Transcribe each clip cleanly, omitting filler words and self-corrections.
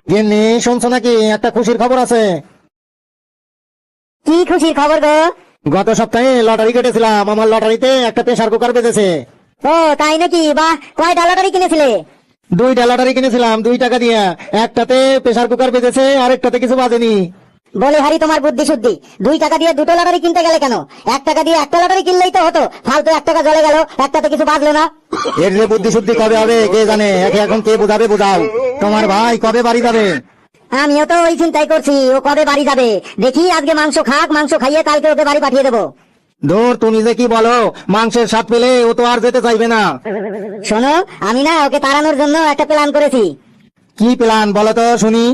গিন্নি, শুনছো নাকি একটা খুশির খবর আছে? কি খুশির খবর গো? গত সপ্তাহে লটারি কেটেছিলাম, আমার লটারিতে একটা প্রেসার কুকার বেজেছে। ও তাই নাকি? বাহ, কয়টা লটারি কিনেছিলে? 2টা লটারি কিনেছিলাম 2 টাকা দিয়ে। একটাতে প্রেসার কুকার বেজেছে, আরেকটাতে কিছু বাজেনি। বলে হারি তোমার বুদ্ধি শুদ্ধি, 2 টাকা দিয়ে 2টো লটারি কিনতে গেলে কেন? 1 টাকা দিয়ে একটা লটারি কিনলেই তো হতো। ফালতু 1 টাকা জ্বলে গেল, একটাতে কিছু বাজলো না। এর যে বুদ্ধি শুদ্ধি কবে হবে কে জানে, একে এখন কে বোঝাবে বোঝাও। তোমার ভাই কবে বাড়ি যাবে? আমিও তো ওই চিন্তাই করছি, ও কবে বাড়ি যাবে। দেখি আজকে মাংস খাক, মাংস খাইয়ে কালকে ওকে বাড়ি পাঠিয়ে দেবো। ধুর, তুমি যে কি বলো, মাংসের স্বাদ পেলে ও তো আর যেতে চাইবে না। শোনো, আমি না ওকে তাড়ানোর জন্য একটা প্ল্যান করেছি। কি প্ল্যান বলো তো শুনি।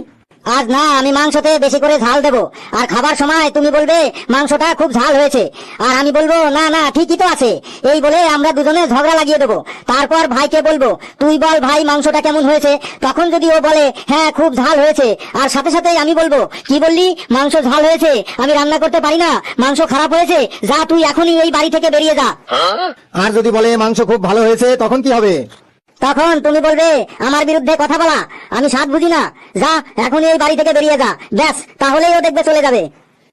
আজ না আমি মাংসতে বেশি করে ঝাল দেবো, আর খাবার সময় তুমি বলবে মাংসটা খুব ঝাল হয়েছে, আর আমি বলবো না না ঠিকই তো আছে। এই বলে আমরা দুজনে ঝগড়া লাগিয়ে দেবো। তারপর ভাইকে বলবো, তুই বল ভাই মাংসটা কেমন হয়েছে। তখন যদি ও বলে হ্যাঁ খুব ঝাল হয়েছে, আর সাথে সাথে আমি বলবো, কি বললি, মাংস ঝাল হয়েছে, আমি রান্না করতে পারি না, মাংস খারাপ হয়েছে, যা তুই এখনই এই বাড়ি থেকে বেরিয়ে যা। আর যদি বলে মাংস খুব ভালো হয়েছে, তখন কি হবে? তখন তুমি বলবে আমার বিরুদ্ধে কথা বলা, আমি স্বাদ বুঝি না, যা এখনই এই বাড়ি থেকে বেরিয়ে যা। ব্যাস, তাহলেই ও দেখবে চলে যাবে।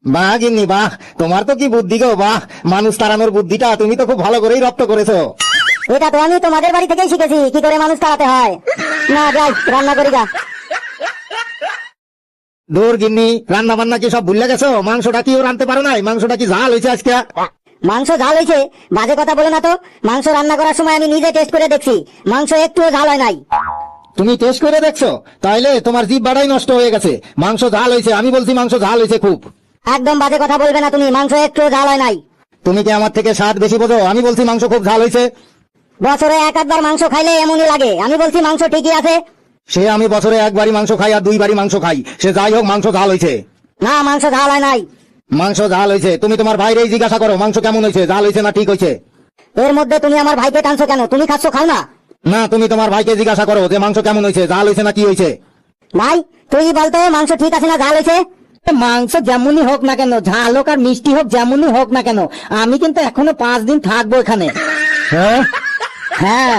বাহ গিন্নি বাহ, তোমার তো কি বুদ্ধি গো, বাহ। মানুষ তাড়ানোর বুদ্ধিটা তুমি তো খুব ভালো করেই রপ্ত করেছো। এটা তো আমি তোমাদের বাড়ি থেকেই শিখেছি, কি করে মানুষ তাড়াতে হয়। না যাই রান্না করি গা। দূর গিন্নি, রান্না বান্না কি সব ভুলে গেছো? মাংসটা কি ও রানতে পারো নাই? মাংসটা কি ঝাল হয়েছে আজকে? মাংস ঝাল হয়েছে? বাজে কথা বলে না তো। মাংস রান্না করার সময় আমি নিজে টেস্ট করে দেখছি, মাংস একটুও ঝাল হয় নাই। তুমি টেস্ট করে দেখছো? তাইলে তোমার জিভ বাড়াই নষ্ট হয়ে গেছে। মাংস ঝাল হয়েছে, আমি বলছি মাংস ঝাল হয়েছে খুব। একদম বাজে কথা বলবে না তুমি, মাংস একটুও ঝাল হয় নাই। তুমি কি আমার থেকে স্বাদ বেশি বোঝো? আমি বলছি মাংস খুব ঝাল হয়েছে। বছরে 1-8 বার মাংস খাইলে এমনই লাগে, আমি বলছি মাংস ঠিকই আছে। সে আমি বছরে 1 বারই মাংস খাই আর 2 বারই মাংস খাই, সে যাই হোক মাংস ঝাল হয়েছে। না, মাংস ঝাল হয় নাই। মাংস ঝাল হয়েছে। তুমি তোমার ভাইরেই জিজ্ঞাসা করো মাংস কেমন হয়েছে, ঝাল হয়েছে না ঠিক হয়েছে। এর মধ্যে তুমি আমার ভাইকে টানছো কেন? তুমি খাচ্ছ, খাও না। না, তুমি তোমার ভাইকে জিজ্ঞাসা করো যে মাংস কেমন হয়েছে, ঝাল হয়েছে না কি হয়েছে। ভাই তুই বলতো মাংস ঠিক আছে না ঝাল হয়েছে? মাংস যেমনই হোক না কেন, ঝাল হোক আর মিষ্টি হোক, যেমনই হোক না কেন, আমি কিন্তু এখনো 5 দিন থাকবো এখানে। হ্যাঁ হ্যাঁ।